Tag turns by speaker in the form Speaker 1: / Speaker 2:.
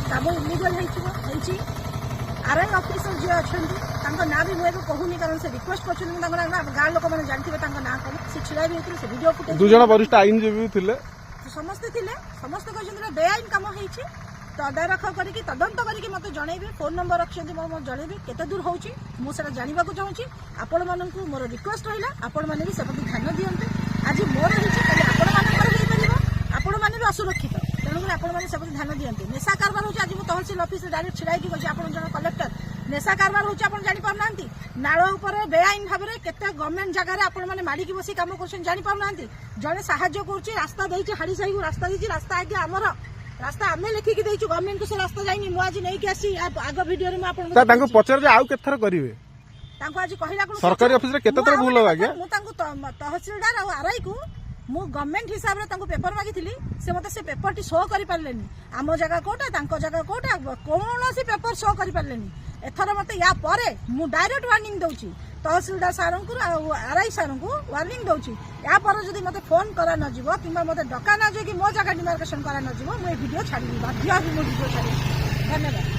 Speaker 1: काम इलिगल होती RI officer जी अच्छा ना भी मुझे कहूनी कारण से रिक्वेस्ट कर गाँव लोक मैंने जानते ना कौन से छिड़ा भी होते वीडियो फुटेज
Speaker 2: दु जण वरिष्ठ आईनजीवी थिले
Speaker 1: समस्ते कहते बेआईन कम होती तदारख करके तदंत करके मत जनइबे फोन नंबर रखिंट मोर जनइबे केते दूर होची मुझे जानवा चाहूँगी आपण मानक मोर रिक्वेस्ट रहा आपण मैंने भी सेप्रति ध्यान दिंतु आज मोर आपण मैंने भी असुरक्षित तेणुकर आपण मैंने सेप्रति ध्यान दिंतु नेशा कारबार हो आज तहसिल ऑफिस डायरेक्ट छिड़ा कही जन कलेक्टर नेशा कारबार हो जापार नाल बेआईन भाव में केते गवर्नमेंट जगह आपण मैंने माड़िकी बस कम कर जड़े साहाଯ୍य कर रास्ता देती हाड़ी साही को रास्ता देती रास्ता आगे आमर रास्ता आम लिखिकी देचु गवर्नमेंट को से रास्ता जाइनी मु आज नहीं आसी आग वीडियो में आपन
Speaker 2: सर तांको पचार जे आउ केथर करिवे
Speaker 1: तांको आज कहिला कोन
Speaker 2: सरकारी ऑफिस रे केते तर भूल हो आज्ञा
Speaker 1: मु तांको तहसीलदार और आरआई को मु गवर्नमेंट हिसाब रे तांको पेपर मागिथिली से मते से पेपर टी शो करि पारलेनी आमो जगह कोटा तांको जगह कोटा कोनोसी पेपर शो करि पारलेनी एथर मते या परे मु डायरेक्ट वार्निंग दउची तहसीलदार सार को आरआई सार को वार्निंग दउची या पर जदि मते फोन करा न जीवो किंबा मते डका न जो कि मो जगह डिमार्केशन करा न जीवो मु वीडियो छाड़ी बाध्य मु वीडियो छाड़ी धन्यवाद।